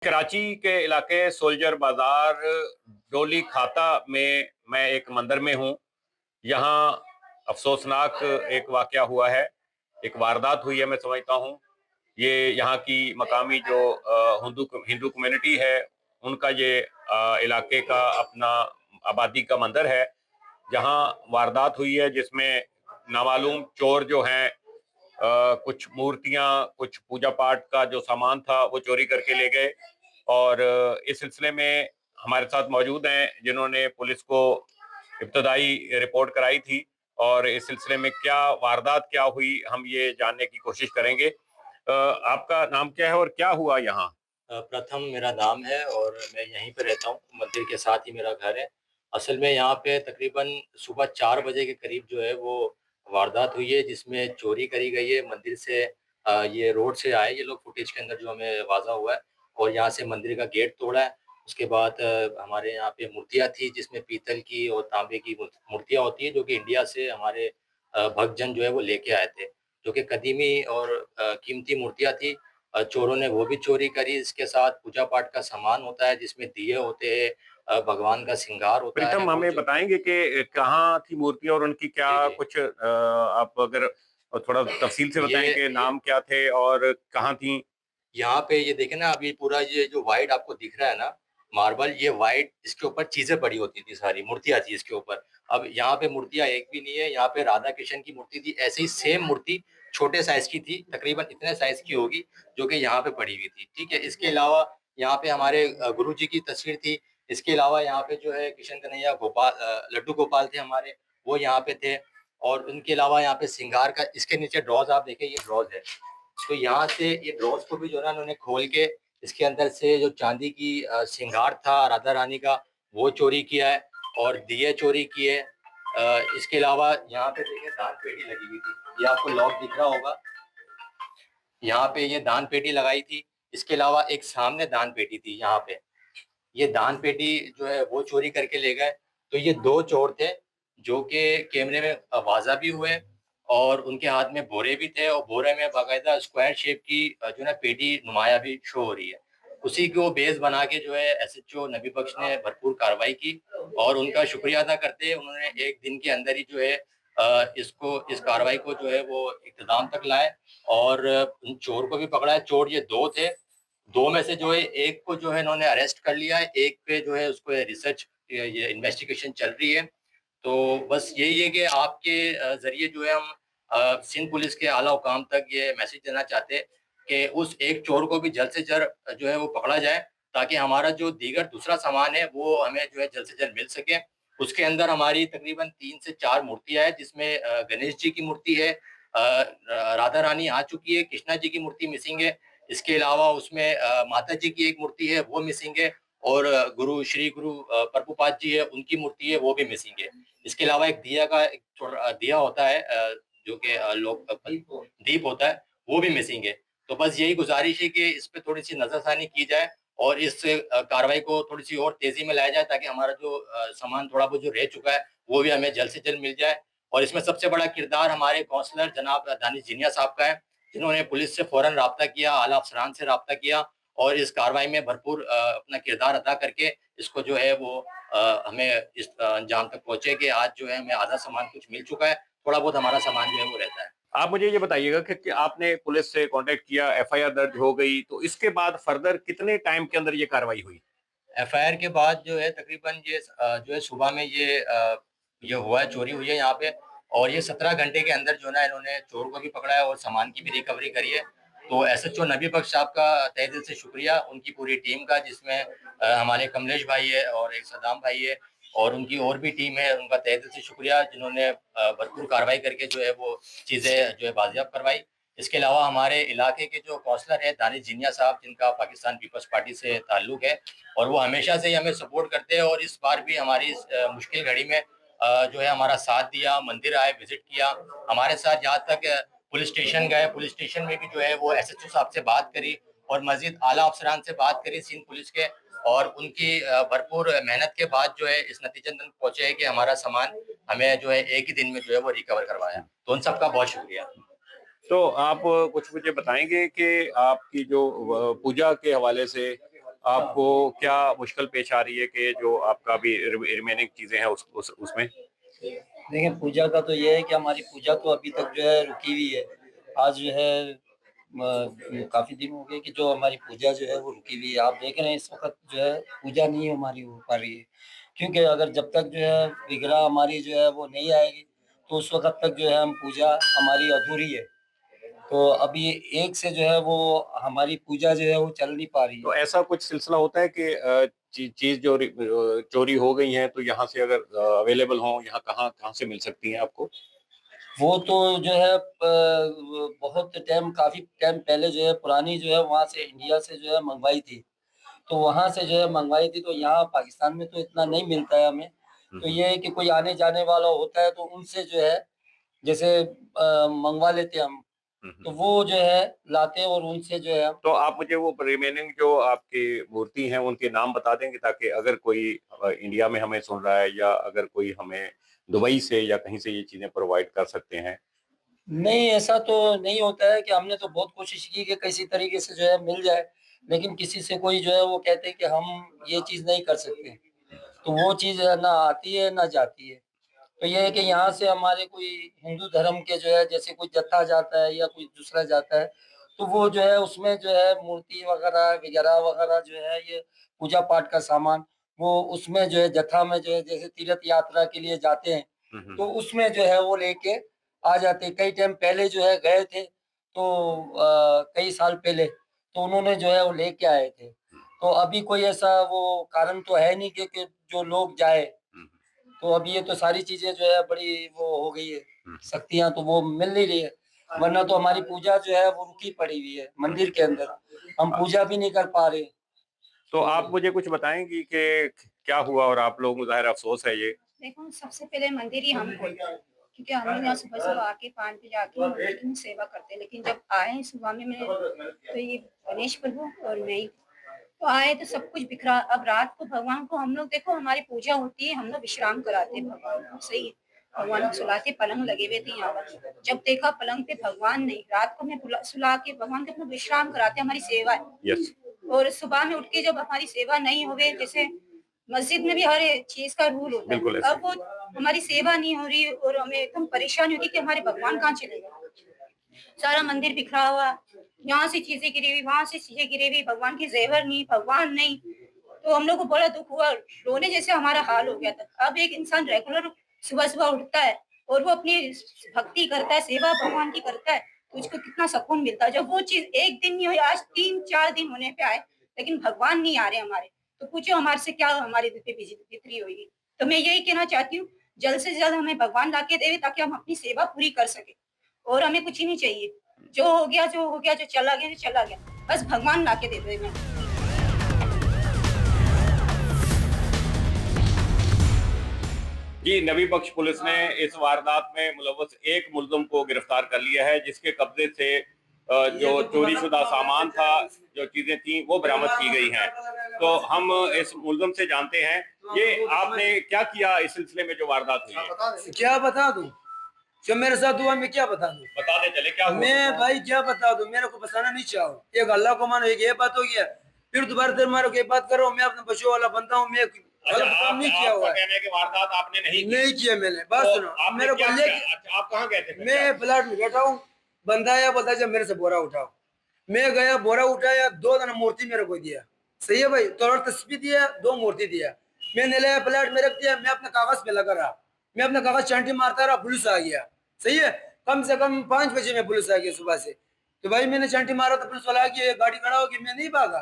कराची के इलाके सोल्जर बाजार डोली खाता में मैं एक मंदिर में हूँ। यहाँ अफसोसनाक एक वाकया हुआ है, एक वारदात हुई है मैं समझता हूँ। ये यहाँ की मकामी जो हिंदू हिंदू कम्युनिटी है, उनका ये इलाके का अपना आबादी का मंदिर है, जहाँ वारदात हुई है जिसमें नामालूम चोर जो हैं कुछ मूर्तियां, कुछ पूजा पाठ का जो सामान था वो चोरी करके ले गए। और इस सिलसिले में हमारे साथ मौजूद हैं जिन्होंने पुलिस को इब्तदाई रिपोर्ट कराई थी, और इस सिलसिले में क्या वारदात क्या हुई हम ये जानने की कोशिश करेंगे। आपका नाम क्या है और क्या हुआ यहाँ? प्रथम मेरा नाम है और मैं यहीं पे रहता हूँ, मंदिर के साथ ही मेरा घर है। असल में यहाँ पे तकरीबन सुबह 4 बजे के करीब जो है वो वारदात हुई है जिसमें चोरी करी गई है मंदिर से। ये रोड से आए ये लोग, फुटेज के अंदर जो हमें वाज़ा हुआ है, और यहाँ से मंदिर का गेट तोड़ा है। उसके बाद हमारे यहाँ पे मूर्तियाँ थी जिसमें पीतल की और तांबे की मूर्तियाँ होती हैं जो कि इंडिया से हमारे भक्तजन जो है वो लेके आए थे, जो कि कदीमी और कीमती मूर्तियाँ थी। चोरों ने वो भी चोरी करी। इसके साथ पूजा पाठ का सामान होता है जिसमें दिए होते हैं, भगवान का श्रृंगार होता है प्रीतम, वो हमें जो। बताएंगे कि कहाँ थी मूर्ति और उनकी क्या जी, जी। कुछ आप अगर थोड़ा तफसील से बताएं कि ये नाम क्या थे और कहाँ थी। यहाँ पे ये देखें ना, अभी पूरा ये जो व्हाइट आपको दिख रहा है ना, मार्बल, ये व्हाइट, इसके ऊपर चीजें पड़ी होती थी, सारी मूर्तियाँ थी इसके ऊपर। अब यहाँ पे मूर्तियाँ एक भी नहीं है। यहाँ पे राधा कृष्ण की मूर्ति थी, ऐसे ही सेम मूर्ति छोटे साइज की थी, तकरीबन इतने साइज की होगी, जो कि यहाँ पे पड़ी हुई थी। ठीक है, इसके अलावा यहाँ पे हमारे गुरु जी की तस्वीर थी। इसके अलावा यहाँ पे जो है किशन कन्हैया गोपाल, लड्डू गोपाल थे हमारे, वो यहाँ पे थे। और उनके अलावा यहाँ पे श्रृंगार का, इसके नीचे ड्रॉज आप देखें, ये ड्रॉज है। तो यहाँ से ये ड्रॉज को भी जो है ना उन्होंने खोल के इसके अंदर से जो चांदी की श्रृंगार था राधा रानी का, वो चोरी किया है, और दिए चोरी किए। इसके अलावा यहाँ पे देखिए दान पेटी लगी हुई थी, ये आपको लॉक दिख रहा होगा, यहाँ पे ये दान पेटी लगाई थी। इसके अलावा एक सामने दान पेटी थी यहाँ पे, ये दान पेटी जो है वो चोरी करके ले गए। तो ये 2 चोर थे जो कि कैमरे में वाज़ा भी हुए, और उनके हाथ में बोरे भी थे, और बोरे में बाकायदा स्क्वायर शेप की जो है ना पेटी नुमाया भी शो हो रही है। उसी को बेस बना के जो है एसएचओ नबी बख्श ने भरपूर कार्रवाई की, और उनका शुक्रिया अदा करते हैं। उन्होंने 1 दिन के अंदर ही जो है इस कार्रवाई को जो है वो इख्तिताम तक लाए, और उन चोर को भी पकड़ा है। चोर ये 2 थे। 2 में से जो है एक को जो है इन्होंने अरेस्ट कर लिया है, एक पे जो है उसको रिसर्च, ये इन्वेस्टिगेशन चल रही है। तो बस यही है कि आपके ज़रिए जो है हम सिंध पुलिस के आला हुकाम तक ये मैसेज देना चाहते हैं कि उस एक चोर को भी जल्द से जल्द जो है वो पकड़ा जाए, ताकि हमारा जो दीगर दूसरा सामान है वो हमें जो है जल्द से जल्द मिल सके। उसके अंदर हमारी तकरीबन 3 से 4 मूर्तियाँ हैं, जिसमें गणेश जी की मूर्ति है, राधा रानी आ चुकी है, कृष्णा जी की मूर्ति मिसिंग है। इसके अलावा उसमें माता जी की एक मूर्ति है, वो मिसिंग है, और श्री गुरु प्रभुपाद जी है, उनकी मूर्ति है, वो भी मिसिंग है। इसके अलावा एक दिया का एक दिया होता है, जो कि लोग दीप होता है, वो भी मिसिंग है। तो बस यही गुज़ारिश है कि इस पे थोड़ी-सी नज़रसानी की जाए, और इस कार्रवाई को थोड़ी-सी और तेज़ी में लाया जाए, ताकि हमारा जो सामान थोड़ा बहुत जो रह चुका है, वो भी हमें जल्द से जल्द मिल जाए। और इसमें सबसे बड़ा किरदार हमारे काउंसलर जनाब दानिश जिन्ना साहब का है, जिन्होंने पुलिस से फ़ौरन राब्ता किया, आला अफ़सरान से राब्ता किया, और इस कार्रवाई में भरपूर अपना किरदार अदा करके इसको जो है वो हमें इस अंजाम तक पहुँचे कि आज जो है हमें आधा सामान कुछ मिल चुका है, थोड़ा बहुत हमारा सामान जो है वो रहता है। आप मुझे ये बताइएगा कि आपने पुलिस से कांटेक्ट किया, एफआईआर दर्ज हो गई, तो इसके बाद फर्दर कितने टाइम के अंदर ये कार्रवाई हुई? एफआईआर के बाद जो है तकरीबन ये जो है सुबह में ये हुआ है, चोरी हुई है यहाँ पे, और ये 17 घंटे के अंदर जो है ना इन्होंने चोर को भी पकड़ा है और सामान की भी रिकवरी करी है। तो एसएचओ नबी बख्श साहब का तहे दिल से शुक्रिया, उनकी पूरी टीम का, जिसमें हमारे कमलेश भाई है और एक सद्दाम भाई है, और उनकी और भी टीम है, उनका तहे दिल से शुक्रिया, जिन्होंने भरपूर कार्रवाई करके जो है वो चीज़ें जो है बाजियाब करवाई। इसके अलावा हमारे इलाके के जो काउंसलर हैं दानिश जिन्ना साहब, जिनका पाकिस्तान पीपल्स पार्टी से ताल्लुक है, और वो हमेशा से ही हमें सपोर्ट करते हैं, और इस बार भी हमारी इस मुश्किल घड़ी में जो है हमारा साथ दिया, मंदिर आए, विजिट किया हमारे साथ, यहाँ तक पुलिस स्टेशन गए, पुलिस स्टेशन में भी जो है वो एसएचओ साहब से बात करी, और मजीद आला अफसरान से बात करी सिंध पुलिस के, और उनकी भरपूर मेहनत के बाद जो है इस नतीजे तक पहुंचे है कि हमारा सामान हमें जो है एक ही दिन में जो है वो रिकवर करवाया। तो उन सबका बहुत शुक्रिया। तो आप कुछ मुझे बताएंगे कि आपकी जो पूजा के हवाले से आपको क्या मुश्किल पेश आ रही है कि जो आपका अभी रिमेनिंग चीजें हैं उसमें? देखिए, पूजा का तो ये है कि हमारी पूजा तो अभी तक जो है रुकी हुई है। आज जो है काफ़ी दिन हो गए कि जो हमारी पूजा जो है वो रुकी हुई है। आप देख रहे हैं इस वक़्त जो है पूजा नहीं हमारी हो पा रही है। क्योंकि अगर जब तक जो है विग्रह हमारी जो है वो नहीं आएगी, तो उस वक़्त तक जो है हम पूजा हमारी अधूरी है। तो अभी एक से जो है वो हमारी पूजा जो है वो चल नहीं पा रही तो है। ऐसा कुछ सिलसिला होता है कि चीज जो चोरी हो गई है, तो यहाँ से अगर अवेलेबल हो, यहाँ कहाँ कहाँ से मिल सकती हैं आपको? वो तो जो है बहुत टाइम काफ़ी टाइम पहले जो है पुरानी जो है वहाँ से इंडिया से जो है मँगवाई थी। तो वहाँ से जो है मँगवाई थी, तो यहाँ पाकिस्तान में तो इतना नहीं मिलता है हमें। तो हम्म। ये है कि कोई आने-जाने वाला होता है तो उनसे जो है जैसे मँगवा लेते हैं हम। तो हम्म। वो जो है लाते हैं और उनसे जो है तो आप मुझे वो रिमेनिंग जो आपकी मूर्ति हैं उनके नाम बता देंगे, ताकि अगर कोई इंडिया में हमें सुन रहा है, या अगर कोई हमें दुबई से या कहीं से ये चीजें प्रोवाइड कर सकते हैं। नहीं, ऐसा तो नहीं होता है कि हमने तो बहुत कोशिश की कि किसी तरीके से जो है मिल जाए, लेकिन किसी से कोई जो है वो कहते हैं कि हम ये चीज़ नहीं कर सकते। तो वो चीज़ ना आती है, ना जाती है। तो ये है कि यहाँ से हमारे कोई हिंदू धर्म के जो है जैसे कोई जत्था जाता है या कोई दूसरा जाता है, तो वो जो है उसमें जो है मूर्ति वगैरह जो है ये पूजा पाठ का सामान, वो उसमें जो है जत्था में जो है जैसे तीर्थ यात्रा के लिए जाते हैं, तो उसमें जो है वो लेके आ जाते हैं। कई टाइम पहले जो है गए थे, तो कई साल पहले, तो उन्होंने जो है वो लेके आए थे। तो अभी कोई ऐसा वो कारण तो है नहीं कि जो लोग जाए। तो अब ये तो सारी चीज़ें जो है बड़ी वो हो गई है, शक्तियाँ तो वो मिल नहीं रही है, वरना तो हमारी पूजा जो है वो रुकी पड़ी हुई है मंदिर के अंदर, हम पूजा भी नहीं कर पा रहे। तो आप मुझे कुछ बताएंगी कि क्या हुआ, और आप लोगों को ज़ाहिर अफसोस है ये। देखो, सबसे पहले मंदिर ही हम खोलते हैं, क्योंकि हम लोग यहाँ सुबह-सुबह आके 5 बजे आके मंदिर की सेवा करते हैं। लेकिन जब आए सुबह में मैं तो ये गणेश प्रभु और मैं ही तो आए तो सब कुछ बिखरा। अब रात को भगवान को हम लोग देखो हमारी पूजा होती है, हम लोग विश्राम कराते हैं भगवान को, सही है। भगवान को सुलाते पलंग लगे हुए थे यहाँ पर। जब देखा पलंग पे भगवान नहीं, रात को मैं सुला के भगवान को अपना विश्राम कराते, हमारी सेवा है। यस। और सुबह में उठ के जब हमारी सेवा नहीं होवे, जैसे मस्जिद में भी हर चीज़ का रूल होता है। बिल्कुल ऐसे। अब वो हमारी सेवा नहीं हो रही और हमें एकदम परेशानी होती है कि हमारे भगवान कहाँ चले गए। सारा मंदिर बिखरा हुआ, यहाँ से चीज़ें गिरी हुई, वहाँ से चीज़ें गिरी हुई, भगवान के ज़ेवर नहीं, भगवान नहीं। तो हम लोग को बड़ा दुःख हुआ, रोने जैसे हमारा हाल हो गया था। अब एक इंसान रेगुलर सुबह-सुबह उठता है और वो अपनी भक्ति करता है, सेवा भगवान की करता है, तो उसको कितना सुकून मिलता है। जब वो चीज़ एक दिन नहीं हुई, आज 3-4 दिन होने पे आए, लेकिन भगवान नहीं आ रहे हमारे, तो पूछो हमारे से क्या हमारी दिल पे बितरी होगी। तो मैं यही कहना चाहती हूँ, जल्द से जल्द हमें भगवान ला के देवे ताकि हम अपनी सेवा पूरी कर सकें और हमें कुछ ही नहीं चाहिए। जो हो गया, जो चला गया, जो चला गया। बस भगवान ला के दे देवे। जी, नबी बख्श पुलिस ने इस वारदात में मुलव्वस एक मुल्ज़िम को गिरफ्तार कर लिया है, जिसके कब्जे से जो चोरीशुदा सामान था, जो चीजें थी, वो बरामद की गई हैं। तो हम इस मुल्ज़िम से जानते हैं, ये आपने क्या किया इस सिलसिले में जो वारदात हुई है? क्या बता दूं? जो मेरे साथ हुआ मैं क्या बता दूं? बता दे चले क्या हुआ? मैं भाई क्या बता दूं? मेरे को बताना नहीं चाहो। एक अल्लाह को मानो, एक ये बात हो गया। फिर दोबारा देर मारो के बात करो, मैं अपने बच्चों वाला बनता हूँ, मैं अच्छा, गलत काम नहीं किया आपका हुआ है। कहना है कि वारदात आपने नहीं की। नहीं किया मैंने। बात तो सुनो, आपने मेरे को क्या लेके किया? अच्छा, आप कहाँ गए थे फिर? मैं प्लाट में बैठा हूँ, बंदा आया बोलता जब मेरे से बोरा उठाओ। मैं गया, बोरा उठाया, 2 दाना मूर्ति मेरे को दिया। सही है भाई, तो तस्बीह दिया, 2 मूर्ति दिया। मैंने लाया प्लाट में रख दिया, मैं अपने कागज पे लगा रहा, मैं अपने कागज चांटी मारता रहा, पुलिस आ गया। सही है, कम से कम 5 बजे में पुलिस आ गई सुबह से। तो भाई मैंने चांटी मारा तो पुलिस वाला आ गया, गाड़ी खड़ा होगी, मैं नहीं भागा।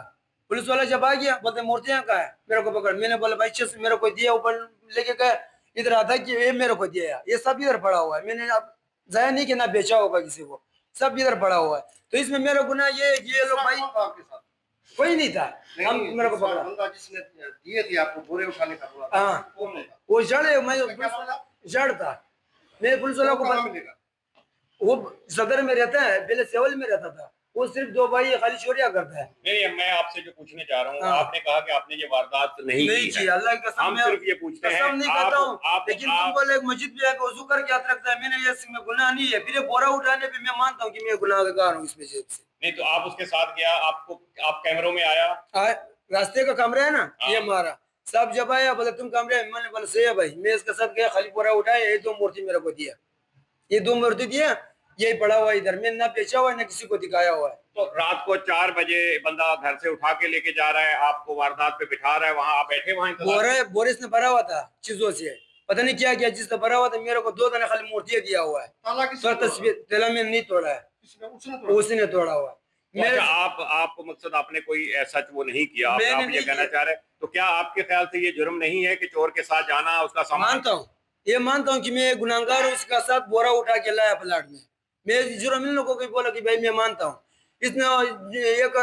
पुलिस वाला जब आ गया बोलते मूर्तियां कहाँ है, मेरे को पकड़। मैंने बोला भाई से मेरे को दिया, ऊपर लेके गए, इधर आता कि ये मेरे को दिया, ये सब इधर पड़ा हुआ है। मैंने अब जाया नहीं कि ना बेचा होगा किसी को, सब इधर पड़ा हुआ है। तो इसमें मेरा गुनाह ये लोग भाई कोई नहीं था, हम मेरे को पकड़ा। बंदा जिसने दिए थे आपको बोरे उठाने का हुआ, हाँ, कौन होगा? वो जड़ है, मैं क्या पता? जड़ था। मैं पुलिस वाला को कहाँ मिलेगा? वो सदर में रहता है, पहले सेवल में रहता था। वो सिर्फ 2 भाई खाली चोरिया करता है। नहीं, मैं आपसे जो पूछने जा रहा हूँ, हाँ। आपने कहा कि आपने ये वारदात नहीं की की है। अल्लाह की कसम, हम मैं सिर्फ ये पूछते हैं, कसम नहीं करता हूँ, आप लेकिन तुम बोले एक मस्जिद भी आके वजू करके हाथ रखता है, मैंने ये इसमें गुनाह नहीं है। फिर ये बोरा उठाने पे मैं मानता हूँ कि मैं गुनाहगार हूँ इसमें से। नहीं तो आप उसके साथ गया, आप कैमरों में आया? रास्ते का कमरा है ना, ये हमारा सब जब आया बोले तुम कमरे में, मैंने बोला सही है भाई, मैं इसके साथ गया, खाली पूरा उठाया, ये 2 मूर्ति मेरे को दिया, ये 2 मूर्ति दिया, यही पड़ा हुआ इधर, मैंने ना बेचा हुआ है ना किसी को दिखाया हुआ है। तो रात को 4 बजे बंदा घर से उठा के लेके जा रहा है, आपको वारदात पे बिठा रहा है, वहां आप बैठे वहां इंतजार बोरिस ने भरा हुआ था चीजों से, पता नहीं क्या किया, जिसने भरा हुआ था मेरे को 2 दाना खाली मूर्तियां दिया हुआ है, ताला किसने तो तस्वीर तेला में नहीं तोड़ा है, उसने तोड़ा? उसने तोड़ा हुआ है। तो अच्छा, आप मकसद आपने कोई ऐसा वो नहीं किया, आप मैंने ये नहीं कहना किया। चाह रहे हैं, तो क्या आपके ख्याल से ये जुर्म नहीं है कि चोर के साथ जाना, उसका सामान? मानता हूँ, ये मानता हूँ कि मैं गुनाहगार हूँ, उसका साथ बोरा उठा के लाया प्लाट में, मैं जुर्म इन लोगों को बोला कि भाई मैं मानता हूँ, इसने एक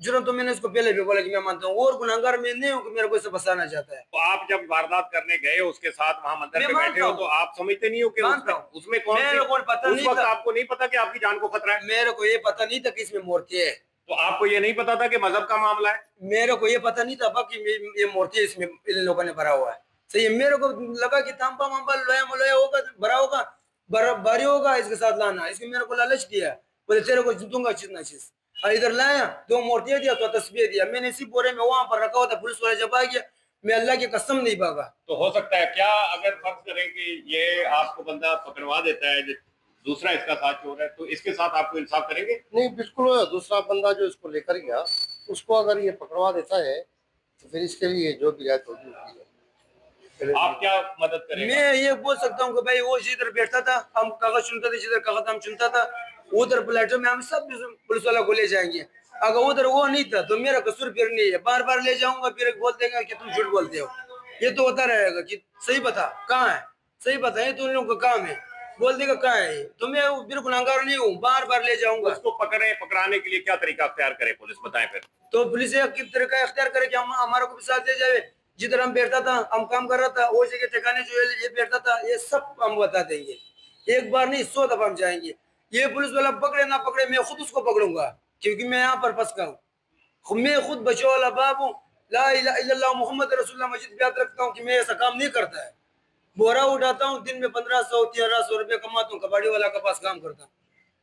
जुर्म तो मैंने उसको पहले भी बोला कि मैं मानता हूँ, और गुनाहगार मैं नहीं हूँ कि मेरे को इसे फंसाना चाहता है। तो आप जब वारदात करने गए उसके साथ वहां मंदिर मैं पे बैठे मानता हो, हूँ। तो आप समझते नहीं हो कि मानता उसमें, हूँ। उसमें कौन मेरे सी, को पता उस नहीं वक्त था। आपको नहीं पता कि आपकी जान को खतरा है? मेरे को ये पता नहीं था कि इसमें मूर्ति है, तो आपको ये नहीं पता था कि मजहब का मामला है? मेरे को ये पता नहीं था कि ये मूर्ति इसमें इन लोगों ने भरा हुआ है। सही है, मेरे को लगा कि तांबा वाम्बा लोया मोलोया होगा, भरा होगा, भारी होगा, इसके साथ लाना, इसने मेरे को लालच दिया, बोले तेरे को दूंगा चीज ना चीज, और इधर लाया, 2 मूर्तियां दिया, तो तस्वीर दिया, मैंने इसी बोरे में वहां पर रखा हुआ था, पुलिस वाला जब आ गया, मैं अल्लाह की कसम नहीं भागा। तो हो सकता है क्या, अगर फर्ज करें कि ये आपको बंदा पकड़वा देता है, दूसरा इसका साथ चोर है, तो इसके साथ आपको इंसाफ करेंगे? नहीं बिल्कुल, दूसरा बंदा जो इसको लेकर गया उसको अगर ये पकड़वा देता है तो फिर इसके लिए जो भी रियायत होगी उसकी है। आप क्या मदद करेंगे? मैं ये बोल सकता हूँ कि भाई वो जिधर बैठता था, हम कागज चुनते थे, जिधर कागज हम चुनता था, उधर प्लेटफॉर्म में हम सब पुलिस वाला को ले जाएंगे, अगर उधर वो नहीं था तो मेरा कसूर फिर नहीं है, बार बार ले जाऊंगा, फिर बोल देंगे कि तुम झूठ बोलते हो, ये तो होता रहेगा कि सही बता कहाँ है, सही बता, ये तो उन लोगों का काम है, बोल देगा कहाँ है ये, तो मैं फिर गुनाहगार नहीं हूँ, बार बार ले जाऊंगा। उसको पकड़ाने के लिए क्या तरीका अख्तियार करे पुलिस, बताएं फिर। तो पुलिस किस तरीका अख्तियार करे कि हम हमारे को भी साथ ले जाए, जिधर हम बैठता था, हम काम कर रहा था, वो जगह ठिकाने जो ये बैठता था, ये सब हम बता देंगे, एक बार नहीं 100 दफा हम जाएंगे, ये पुलिस वाला पकड़े ना पकड़े, मैं खुद उसको पकड़ूंगा, क्योंकि मैं यहाँ पर फंस गया हूँ, मैं खुद बचाओ वाला बाप हूँ, ला इलाहा इल्लल्लाह मोहम्मद रसूलुल्लाह मस्जिद पे याद रखता हूँ कि मैं ऐसा काम नहीं करता है, बोरा उठाता हूँ, दिन में 1500-1300 रुपये कमाता हूँ, कबाड़ी वाला के पास काम करता हूँ,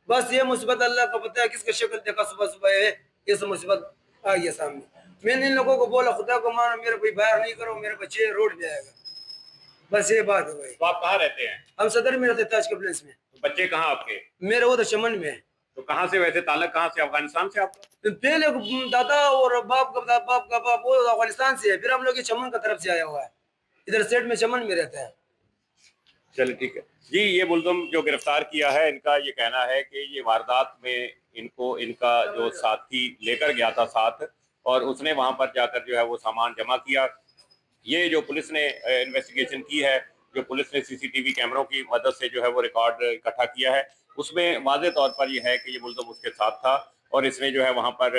बस ये मुसीबत अल्लाह को पता है, किसका शक्ल देखा सुबह सुबह है, ये सब मुसीबत आ गया सामने, मैंने इन लोगों को बोला खुदा को मानो, मेरे कोई बाहर नहीं करो, मेरे बच्चे रोड पे आएगा, बस ये बात है भाई। तो आप कहाँ रहते हैं? हम सदर में रहते, ताज के प्लेस में, तो बच्चे कहाँ आपके? मेरे वो तो चमन में है, तो कहाँ से, वैसे ताल्लुक कहाँ से, अफगानिस्तान से आपका? तो पहले दादा और बाप का बाप वो अफगानिस्तान से है, फिर हम लोग ये चमन का तरफ से आया हुआ है, इधर सेठ में चमन में रहता है। चलिए ठीक है जी। ये मुल्ज़िम जो गिरफ्तार किया है, इनका ये कहना है कि ये वारदात में इनको, इनका जो साथी लेकर गया था साथ, और उसने वहां पर जाकर जो है वो सामान जमा किया। ये जो पुलिस ने इन्वेस्टिगेशन की है, जो पुलिस ने सीसीटीवी कैमरों की मदद से जो है वो रिकॉर्ड इकट्ठा किया है, उसमें वाज़े तौर पर यह है कि ये मुल्ज़िम उसके साथ था और इसने जो है वहां पर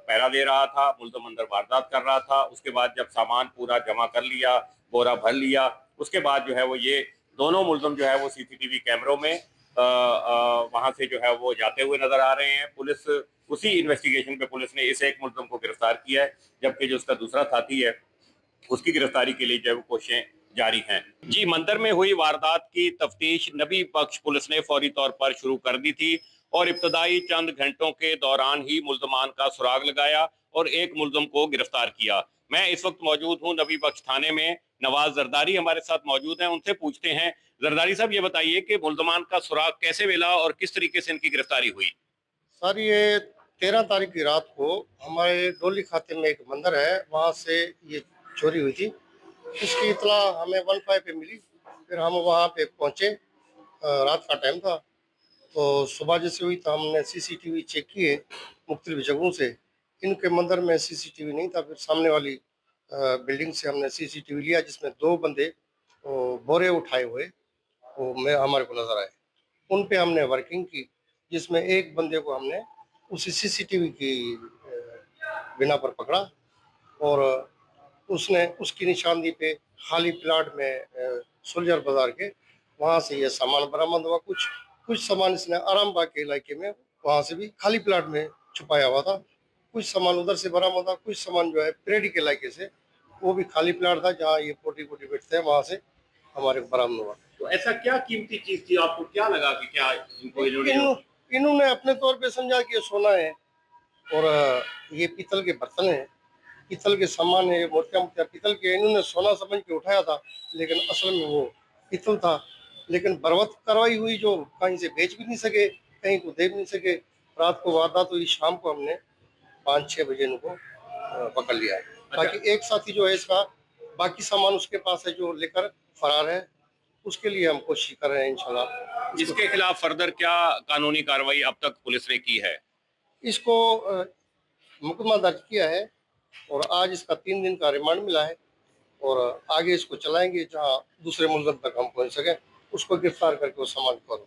पहरा दे रहा था, मुल्ज़िम अंदर वारदात कर रहा था। उसके बाद जब सामान पूरा जमा कर लिया, बोरा भर लिया, उसके बाद जो है वो ये दोनों मुल्ज़िम जो है वो सीसीटीवी कैमरों में वहां से जो है वो जाते हुए नजर आ रहे हैं। पुलिस उसी इन्वेस्टिगेशन पे पुलिस ने इस एक मुल्ज़िम को गिरफ्तार किया है, जबकि जो उसका दूसरा साथी है उसकी गिरफ्तारी के लिए जो है वो कोशिशें जारी हैं। जी, मंदिर में हुई वारदात की तफ्तीश नबी बख्श पुलिस ने फौरी तौर पर शुरू कर दी थी और इब्तदाई चंद घंटों के दौरान ही मुल्ज़मान का सुराग लगाया और एक मुल्ज़िम को गिरफ्तार किया। मैं इस वक्त मौजूद हूँ नबी बख्श थाने में। नवाज जरदारी हमारे साथ मौजूद हैं, उनसे पूछते हैं। जरदारी साहब, ये बताइए कि मुल्ज़मान का सुराग कैसे मिला और किस तरीके से इनकी गिरफ्तारी हुई? सर ये 13 तारीख की रात को हमारे डोली खाते में एक मंदिर है, वहाँ से ये चोरी हुई थी। इसकी इतला हमें 15 पे मिली, फिर हम वहाँ पे पहुँचे, रात का टाइम था, तो सुबह जैसे हुई तो हमने सीसीटीवी चेक किए मुख्तलिफ जगहों से। इनके मंदिर में सीसीटीवी नहीं था, फिर सामने वाली बिल्डिंग से हमने सीसीटीवी लिया, जिसमें 2 बंदे बोरे उठाए हुए वो हमारे को नजर आए। उन पे हमने वर्किंग की, जिसमें एक बंदे को हमने उसी सीसीटीवी की बिना पर पकड़ा और उसने उसकी निशानदी पे खाली प्लाट में सोल्जर बाजार के वहाँ से ये सामान बरामद हुआ। कुछ सामान इसने आरामबाग के इलाके में वहाँ से भी खाली प्लाट में छुपाया हुआ था। कुछ सामान उधर से बरामद हुआ, कुछ सामान जो है परेडी के इलाके से, वो भी खाली प्लाट था जहाँ ये पोटी बैठते हैं, वहाँ से हमारे को बरामद हुआ। तो ऐसा क्या कीमती चीज थी, आपको क्या लगा कि क्या इनको इन्होंने अपने तौर पे समझा कि ये सोना है और ये पीतल के बर्तन हैं, पीतल के सामान है, मूर्तियाँ पीतल के, इन्होंने सोना समझ के उठाया था, लेकिन असल में वो पीतल था। लेकिन बर्बाद कार्रवाई हुई, जो कहीं से बेच भी नहीं सके, कहीं को दे भी नहीं सके। रात को वारदात हुई, शाम को हमने 5-6 बजे इनको पकड़ लिया है। बाकी एक साथी जो है इसका बाकी सामान उसके पास है जो लेकर फरार है, उसके लिए हम कोशिश कर रहे हैं इंशाल्लाह। इसके खिलाफ फर्दर क्या कानूनी कार्रवाई अब तक पुलिस ने की है? इसको मुकदमा दर्ज किया है और आज इसका 3 दिन का रिमांड मिला है और आगे इसको चलाएंगे, जहां दूसरे मुल्क तक हम पहुंच सके, उसको गिरफ्तार करके वो सामान करो।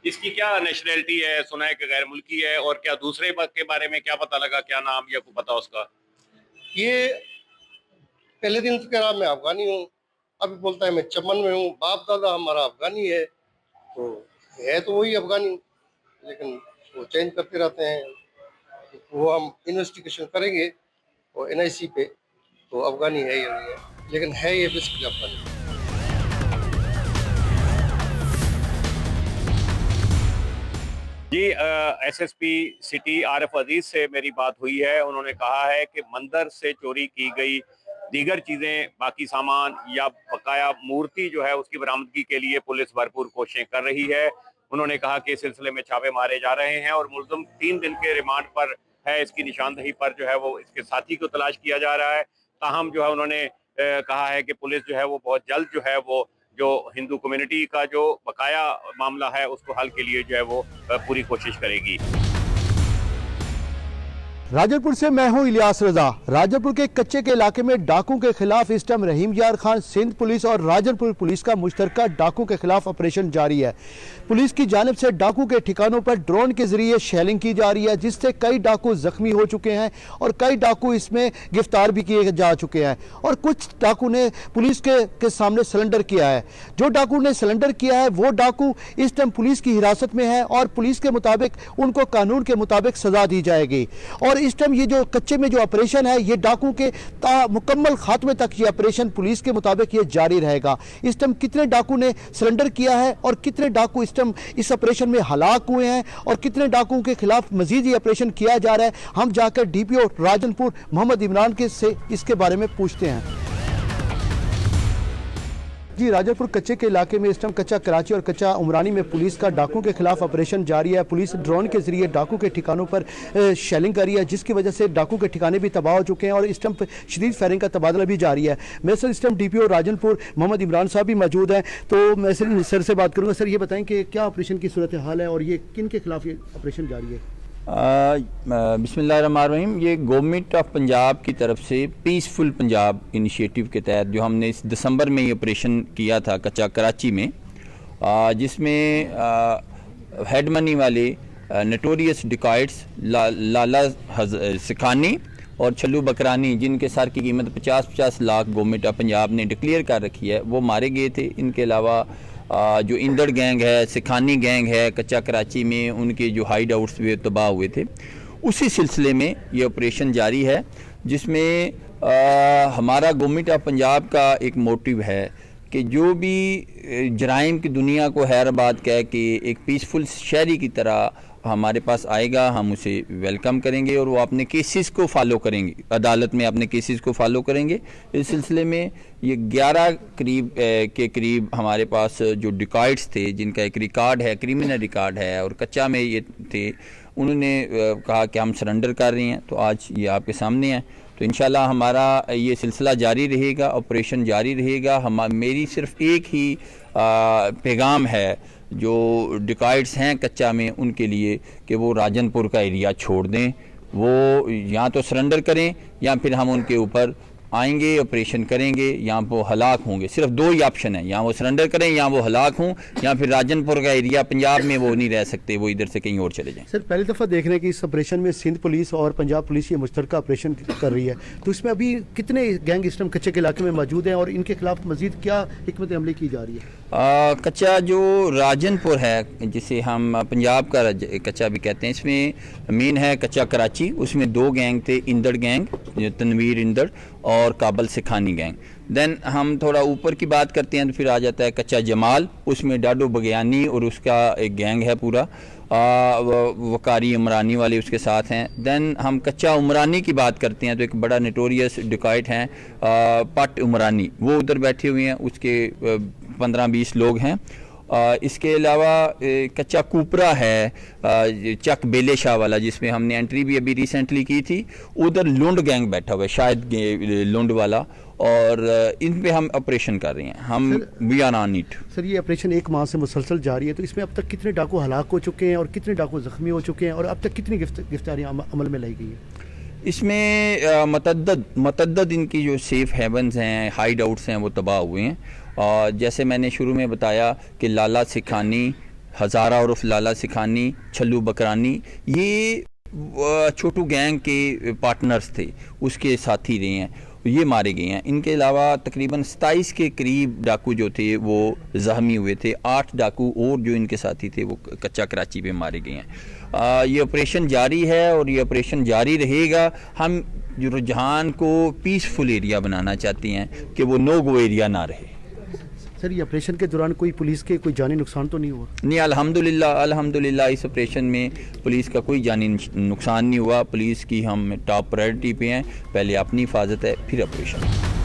इसकी क्या नेशनैलिटी है? सुना है कि गैर मुल्की है, और क्या दूसरे के बारे में क्या पता लगा, क्या नाम या को पता उसका? ये पहले दिन तो कह रहा मैं अफगानी हूँ, अभी बोलता है मैं चमन में हूँ, बाप दादा हमारा अफगानी है, तो है तो वही अफगानी, लेकिन वो चेंज करते रहते हैं। वो हम इन्वेस्टिगेशन करेंगे और NIC पे, तो अफगानी है या नहीं है, लेकिन है ये बेसिकली अफगानी। जी, SSP सिटी आरिफ अजीज से मेरी बात हुई है। उन्होंने कहा है कि मंदिर से चोरी की गई दीगर चीज़ें, बाकी सामान या बकाया मूर्ति जो है उसकी बरामदगी के लिए पुलिस भरपूर कोशिशें कर रही है। उन्होंने कहा कि इस सिलसिले में छापे मारे जा रहे हैं और मुलज़िम 3 दिन के रिमांड पर है। इसकी निशानदही पर जो है वो इसके साथी को तलाश किया जा रहा है। ताहम जो है उन्होंने कहा है कि पुलिस जो है वो बहुत जल्द जो है वो जो हिंदू कम्युनिटी का जो बकाया मामला है उसको हल के लिए जो है वो पूरी कोशिश करेगी। राजनपुर से मैं हूं इलियास रजा। राजनपुर के कच्चे के इलाके में डाकू के खिलाफ इस टाइम रहीम यार खान सिंध पुलिस और राजनपुर पुलिस का मुश्तरका डाकू के खिलाफ ऑपरेशन जारी है। पुलिस की जानिब से डाकू के ठिकानों पर ड्रोन के जरिए शेलिंग की जा रही है, जिससे कई डाकू जख्मी हो चुके हैं और कई डाकू इसमें गिरफ्तार भी किए जा चुके हैं और कुछ डाकू ने पुलिस के सामने सरेंडर किया है। जो डाकू ने सरेंडर किया है वो डाकू इस टाइम पुलिस की हिरासत में है और पुलिस के मुताबिक उनको कानून के मुताबिक सजा दी जाएगी। और इस टाइम ये जो कच्चे में जो ऑपरेशन है, ये डाकू के मुकम्मल खात्मे तक ये ऑपरेशन पुलिस के मुताबिक ये जारी रहेगा। इस टाइम कितने डाकू ने सरेंडर किया है और कितने डाकू इस टाइम इस ऑपरेशन में हलाक हुए हैं और कितने डाकुओं के खिलाफ मजीद ये ऑपरेशन किया जा रहा है, हम जाकर DPO राजनपुर मोहम्मद इमरान के से इसके बारे में पूछते हैं। जी, राजनपुर कच्चे के इलाके में इस टाइम कच्चा कराची और कच्चा उमरानी में पुलिस का डाकुओं के खिलाफ ऑपरेशन जारी है। पुलिस ड्रोन के जरिए डाकू के ठिकानों पर शेलिंग कर रही है, जिसकी वजह से डाकू के ठिकाने भी तबाह हो चुके हैं और इस टाइम शदीद फायरिंग का तबादला भी जारी है। मेरे साथ इस टाइम DPO राजनपुर मोहम्मद इमरान साहब भी मौजूद हैं, तो मैं सर से बात करूँगा। सर, ये बताएं कि क्या ऑपरेशन की सूरत हाल है और ये किन के खिलाफ ये ऑपरेशन जारी है? बिस्मिल्लाहिर्रहमानिर्रहीम। ये गवर्नमेंट ऑफ पंजाब की तरफ से पीसफुल पंजाब इनिशिएटिव के तहत जो हमने इस दिसंबर में ये ऑपरेशन किया था कच्चा कराची में, जिसमें हेड मनी वाले नटोरियस डिकॉइट्स लाला सिखानी और छल्लू बकरानी, जिनके सर की कीमत 50-50 लाख गवर्नमेंट ऑफ पंजाब ने डिक्लेयर कर रखी है, वो मारे गए थे। इनके अलावा जो इंदड़ गैंग है, सिखानी गैंग है कच्चा कराची में, उनके जो हाइड आउट्स भी तबाह हुए थे। उसी सिलसिले में ये ऑपरेशन जारी है, जिसमें हमारा गवर्नमेंट ऑफ पंजाब का एक मोटिव है कि जो भी जराइम की दुनिया को हैराबाद कह के एक पीसफुल शहरी की तरह हमारे पास आएगा, हम उसे वेलकम करेंगे और वो अपने केसेस को फॉलो करेंगे, अदालत में अपने केसेस को फॉलो करेंगे। इस सिलसिले में ये 11 के करीब हमारे पास जो डिकॉइट्स थे, जिनका एक रिकॉर्ड है, क्रिमिनल रिकॉर्ड है और कच्चा में ये थे, उन्होंने कहा कि हम सरेंडर कर रहे हैं। तो आज ये आपके सामने है। तो इंशाल्लाह हमारा ये सिलसिला जारी रहेगा, ऑपरेशन जारी रहेगा। मेरी सिर्फ एक ही पैगाम है जो डिकॉइट्स हैं कच्चा में, उनके लिए कि वो राजनपुर का एरिया छोड़ दें। वो या तो सरेंडर करें या फिर हम उनके ऊपर आएंगे, ऑपरेशन करेंगे, या वो हलाक होंगे। सिर्फ 2 ही ऑप्शन है, या वो सरेंडर करें या वो हलाक हों, या फिर राजनपुर का एरिया पंजाब में वो नहीं रह सकते, वो इधर से कहीं और चले जाएं। सर, पहली दफ़ा देख रहे हैं कि इस ऑपरेशन में सिंध पुलिस और पंजाब पुलिस ये मुश्तरका ऑपरेशन कर रही है, तो इसमें अभी कितने गैंग इस टाइम कच्चे के इलाके में मौजूद हैं और इनके खिलाफ मजीद क्या हिकमत अमली की जा रही है? कच्चा जो राजनपुर है, जिसे हम पंजाब का कच्चा भी कहते हैं, इसमें मेन है कच्चा कराची। उसमें 2 गैंग थे, इंदड़ गैंग, तनवीर इंदड़ और काबल सिखानी गैंग। देन हम थोड़ा ऊपर की बात करते हैं तो फिर आ जाता है कच्चा जमाल, उसमें डाडो बगयानी और उसका एक गैंग है पूरा। वकारी उमरानी वाले उसके साथ हैं। देन हम कच्चा उमरानी की बात करते हैं तो एक बड़ा नोटोरियस डिकॉइट हैं पट उमरानी, वो उधर बैठे हुए हैं, उसके 15-20 लोग हैं। इसके अलावा कच्चा कुपरा है चक बेले शाह वाला, जिसमें हमने एंट्री भी अभी रिसेंटली की थी। उधर लुंड गैंग बैठा हुआ है, शायद लुंड वाला, और इन पे हम ऑपरेशन कर रहे हैं। हम we are on it. Sir, ये ऑपरेशन 1 माह से मुसलसल जारी है, तो इसमें अब तक कितने डाकू हलाक हो चुके हैं और कितने डाकू जख्मी हो चुके हैं, और अब तक कितनी गिरफ्तारियां अमल में लाई गई है? इसमें मतअद्दद इनकी जो सेफ हेवन्स हैं, हाइड आउट्स हैं, वो तबाह हुए हैं। और जैसे मैंने शुरू में बताया कि लाला सिखानी, हज़ारा उर्फ लाला सिखानी, छल्लू बकरानी, ये छोटू गैंग के पार्टनर्स थे, उसके साथी रहे हैं, ये मारे गए हैं। इनके अलावा तकरीबन 27 के करीब डाकू जो थे वो ज़ख्मी हुए थे। 8 डाकू और जो इनके साथी थे वो कच्चा कराची पे मारे गए हैं। ये ऑपरेशन जारी है और ये ऑपरेशन जारी रहेगा। हम जो रुझान को पीसफुल एरिया बनाना चाहते हैं कि वो नो गो एरिया ना रहे। सर, ये ऑपरेशन के दौरान कोई पुलिस के कोई जानी नुकसान तो नहीं हुआ? नहीं, अल्हम्दुलिल्लाह इस ऑपरेशन में पुलिस का कोई जानी नुकसान नहीं हुआ। पुलिस की हम टॉप प्रायोरिटी पे हैं, पहले अपनी हिफाजत है फिर ऑपरेशन।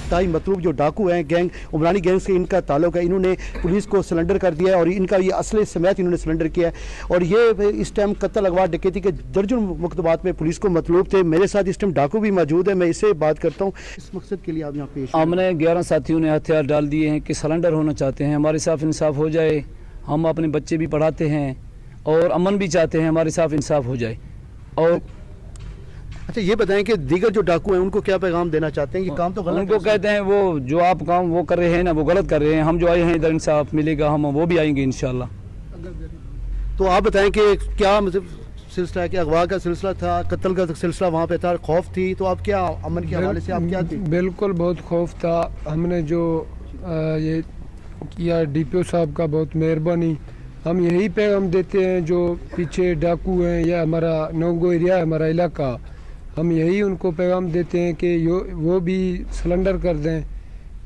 ताई मतलूब जो डाकू हैं गैंग उमरानी गैंग से इनका ताल्लुक है, इन्होंने पुलिस को सरेंडर कर दिया है और इनका ये असले समेत इन्होंने सरेंडर किया है। और ये इस टाइम कत्ल अगवा डकैती के दर्जन मुकदमात में पुलिस को मतलूब थे। मेरे साथ इस टाइम डाकू भी मौजूद है, मैं इससे बात करता हूँ। इस मकसद के लिए आप यहाँ पेश? हमने 11 साथियों ने हथियार डाल दिए हैं कि सरेंडर होना चाहते हैं, हमारे साथ इंसाफ हो जाए। हम अपने बच्चे भी पढ़ाते हैं और अमन भी चाहते हैं, हमारे साथ इंसाफ हो जाए। और अच्छा, ये बताएं कि दीगर जो डाकू हैं उनको क्या पैगाम देना चाहते हैं? ये काम तो गलत उनको कहते हैं वो जो आप काम वो कर रहे हैं ना, वो गलत कर रहे हैं। हम जो आए हैं इधर इंसाफ मिलेगा, हम वो भी आएंगे इंशाल्लाह। तो आप बताएं कि क्या मतलब सिलसिला है कि अगवा का सिलसिला था, कत्ल का सिलसिला वहाँ पे था, खौफ थी, तो आप क्या अमन के हवाले से आप क्या थी? बिल्कुल बहुत खौफ था। हमने जो ये किया DPO साहब का बहुत मेहरबानी। हम यही पैगाम देते हैं जो पीछे डाकू हैं या हमारा नोगो एरिया है हमारा इलाका, हम यही उनको पैगाम देते हैं कि वो भी सरेंडर कर दें,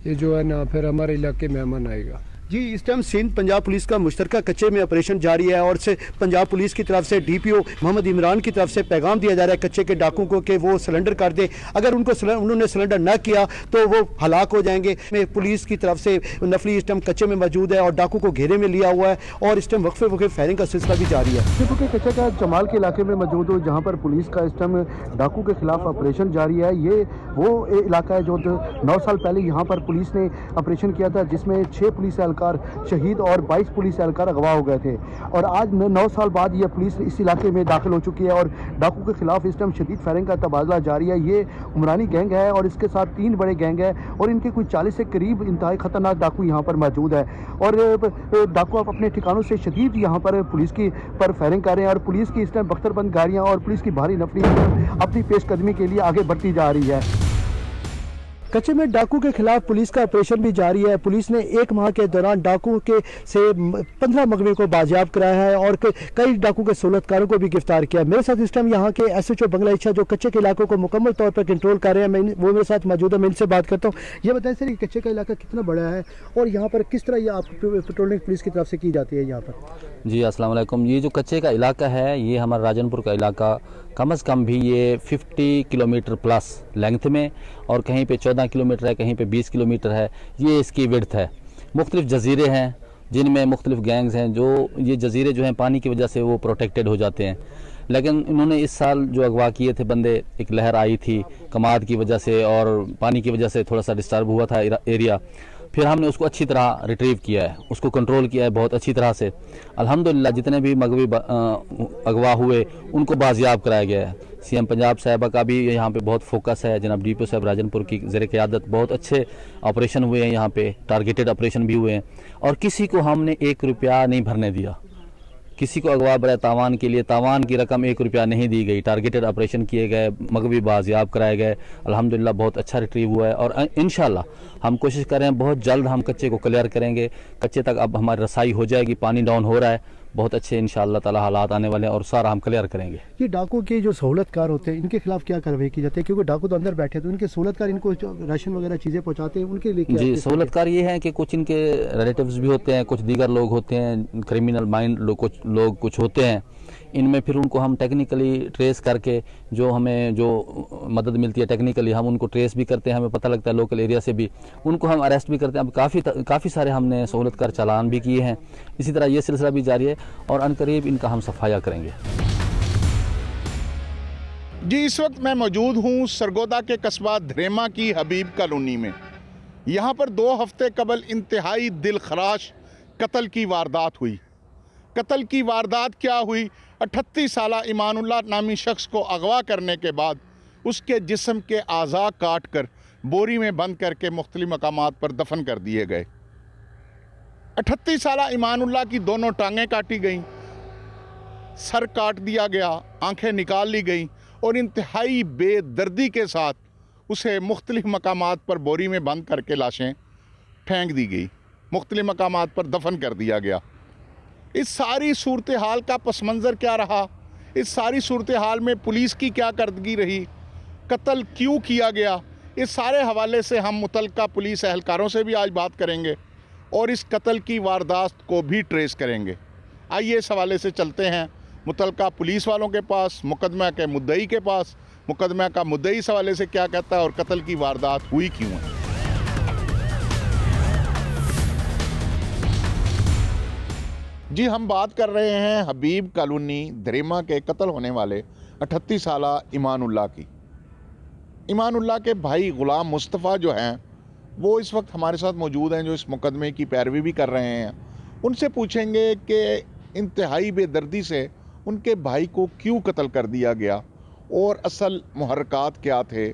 ये जो है ना फिर हमारे इलाके में अमन आएगा। जी, इस टाइम सिंध पंजाब पुलिस का मुश्तरका कच्चे में ऑपरेशन जारी है और से पंजाब पुलिस की तरफ से DPO मोहम्मद इमरान की तरफ से पैगाम दिया जा रहा है कच्चे के डाकू को कि वो सरेंडर कर दें। अगर उन्होंने सरेंडर न किया तो वो हलाक हो जाएंगे। पुलिस की तरफ से नफली इस टाइम कच्चे में मौजूद है और डाकू को घेरे में लिया हुआ है और इस टाइम वक्फे फायरिंग का सिलसिला भी जारी है। क्योंकि कच्चे का जमाल के इलाके में मौजूद हो जहाँ पर पुलिस का इस टाइम डाकू के खिलाफ ऑपरेशन जारी है। ये वो इलाका है जो 9 साल पहले यहाँ पर पुलिस ने ऑपरेशन किया था, जिसमें 6 पुलिस एहलकार शहीद और 22 पुलिस एहलकार अगवा हो गए थे। और आज 9 साल बाद ये पुलिस इस इलाके में दाखिल हो चुकी है और डाकू के खिलाफ इस टाइम शदीद फायरिंग का तबादला जारी है। ये उमरानी गैंग है और इसके साथ 3 बड़े गैंग है और इनके कुछ 40 से करीब इंतहाई खतरनाक डाकू यहाँ पर मौजूद है। और डाकू अपने ठिकानों से शदीद यहाँ पर पुलिस की पर फायरिंग कर रहे हैं और पुलिस की इस टाइम बख्तरबंद गाड़ियाँ और पुलिस की भारी नफरी अपनी पेशकदमी के लिए आगे बढ़ती जा रही है। कच्चे में डाकू के खिलाफ पुलिस का ऑपरेशन भी जारी है। पुलिस ने 1 माह के दौरान डाकू के से 15 मगवे को बाजियाब कराया है और कई डाकू के सहूलतकारों को भी गिरफ्तार किया। मेरे साथ इस टाइम यहाँ के SHO बंगला इच्छा जो कच्चे के इलाकों को मुकम्मल तौर पर कंट्रोल कर रहे हैं, वो मेरे साथ मौजूद है, मैं इनसे बात करता हूँ। ये बताएं सर, कच्चे का इलाका कितना बड़ा है और यहाँ पर किस तरह ये आप पेट्रोलिंग पुलिस की तरफ से की जाती है यहाँ पर? जी अस्सलाम वालेकुम। ये जो कच्चे का इलाका है ये हमारा राजनपुर का इलाका कम से कम भी ये 50 किलोमीटर प्लस लेंथ में और कहीं पे 14 किलोमीटर है, कहीं पे 20 किलोमीटर है। ये इसकी विड्थ है। मुख्तलिफ जजीरे हैं जिनमें मुख्तलिफ गैंग्स हैं। जो ये जजीरे जो हैं पानी की वजह से वो प्रोटेक्टेड हो जाते हैं, लेकिन इन्होंने इस साल जो अगवा किए थे बंदे, एक लहर आई थी कमाद की वजह से और पानी की वजह से थोड़ा सा डिस्टर्ब हुआ था एरिया, फिर हमने उसको अच्छी तरह रिट्रीव किया है, उसको कंट्रोल किया है बहुत अच्छी तरह से। अल्हम्दुलिल्लाह जितने भी मगवी अगवा हुए उनको बाजियाब कराया गया है। CM पंजाब साहिबा का भी यहाँ पे बहुत फोकस है। जनाब DPO साहब राजनपुर की ज़ेर क़यादत बहुत अच्छे ऑपरेशन हुए हैं, यहाँ पे टारगेटेड ऑपरेशन भी हुए हैं और किसी को हमने 1 रुपया नहीं भरने दिया। किसी को अगवा बड़े तावान के लिए तावान की रकम 1 रुपया नहीं दी गई। टारगेटेड ऑपरेशन किए गए, मगवी बाजियाब कराए गए। अल्हम्दुलिल्लाह बहुत अच्छा रिट्रीव हुआ है और इंशाल्लाह हम कोशिश कर रहे हैं बहुत जल्द हम कच्चे को क्लियर करेंगे। कच्चे तक अब हमारी रसाई हो जाएगी। पानी डाउन हो रहा है, बहुत अच्छे इंशाअल्लाह ताला हालात आने वाले हैं और सारा हम क्लियर करेंगे। ये डाकू के जो सहूलतकार होते हैं इनके खिलाफ क्या कार्रवाई की जाती है, क्योंकि डाकू तो अंदर बैठे तो उनके सहूलतकार इनको राशन वगैरह चीज़ें पहुँचाते हैं, उनके लिए जी सहूलतकार ये हैं कि कुछ इनके रिलेटिव्स भी होते हैं, कुछ दीगर लोग होते हैं, क्रिमिनल माइंड लोग कुछ होते हैं, इनमें फिर उनको हम टेक्निकली ट्रेस करके जो हमें जो मदद मिलती है टेक्निकली हम उनको ट्रेस भी करते हैं, हमें पता लगता है लोकल एरिया से भी, उनको हम अरेस्ट भी करते हैं। अब काफ़ी सारे हमने सहूलतकार चालान भी किए हैं। इसी तरह ये सिलसिला भी जारी है और अनकरीब इनका हम सफाया करेंगे। जी इस वक्त मैं मौजूद हूँ सरगोदा के कस्बा धरेमा की हबीब कॉलोनी में। यहाँ पर 2 हफ्ते कबल इंतहाई दिलखराश कत्ल की वारदात हुई। कत्ल की वारदात क्या हुई? 38 साला ईमानुल्लाह नामी शख्स को अगवा करने के बाद उसके जिस्म के आज़ा काट कर बोरी में बंद करके मुख्तलिफ मकामात पर दफन कर दिए गए। 38 साला ईमानुल्लाह की दोनों टांगें काटी गईं, सर काट दिया गया, आंखें निकाल ली गईं और इंतहाई बेदर्दी के साथ उसे मुख्तलिफ मकामात पर बोरी में बंद करके लाशें फेंक दी गई, मुख्तलिफ मकामात पर दफन कर दिया गया। इस सारी सूरत हाल का पस मंज़र क्या रहा? इस सारी सूरत हाल में पुलिस की क्या करदगी रही? कत्ल क्यों किया गया? इस सारे हवाले से हम मुतल्लिका पुलिस एहलकारों से भी आज बात करेंगे और इस कत्ल की वारदात को भी ट्रेस करेंगे। आइए इस हवाले से चलते हैं मुतल्लिका पुलिस वालों के पास, मुकदमा के मुद्दई के पास, मुकदमा का मुद्दई इस हवाले से क्या कहता है और कत्ल की वारदात हुई क्यों है। जी हम बात कर रहे हैं हबीब कॉलोनी धरेमा के कत्ल होने वाले 38 साला ईमानुल्लाह की। ईमानुल्लाह के भाई ग़ुलाम मुस्तफ़ा जो हैं वो इस वक्त हमारे साथ मौजूद हैं, जो इस मुकदमे की पैरवी भी कर रहे हैं। उनसे पूछेंगे कि इंतहाई बेदर्दी से उनके भाई को क्यों कत्ल कर दिया गया और असल मुहर्रकात क्या थे,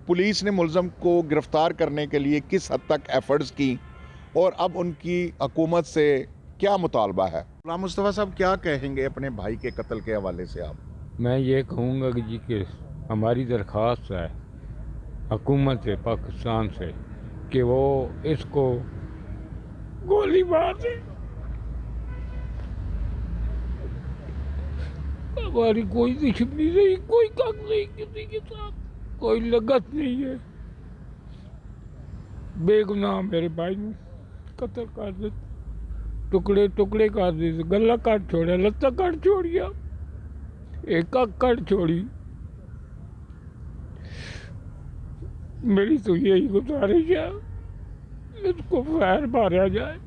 पुलिस ने मुलज़म को गिरफ़्तार करने के लिए किस हद तक एफ़र्ट्स की और अब उनकी हुकूमत से क्या मुतालबा है। ग़ुलाम मुस्तफ़ा साहब क्या कहेंगे अपने भाई के कत्ल के हवाले से आप? मैं ये कहूँगा कि जी कि हमारी दरख्वास्त है हुकूमत पाकिस्तान से कि वो इसको गोली मार दे। हमारी कोई दुश्मनी नहीं, कोई काम नहीं, किसी के साथ कोई लगत नहीं है। बेगुनाह मेरे भाई ने कत्ल कर दे, टुकड़े टुकड़े कर दे, गला काट छोड़ा, लत्ता काट छोड़िया, एक काट छोड़ी। मेरी तो यही गुजारिश है इसको फायर मारा जाए।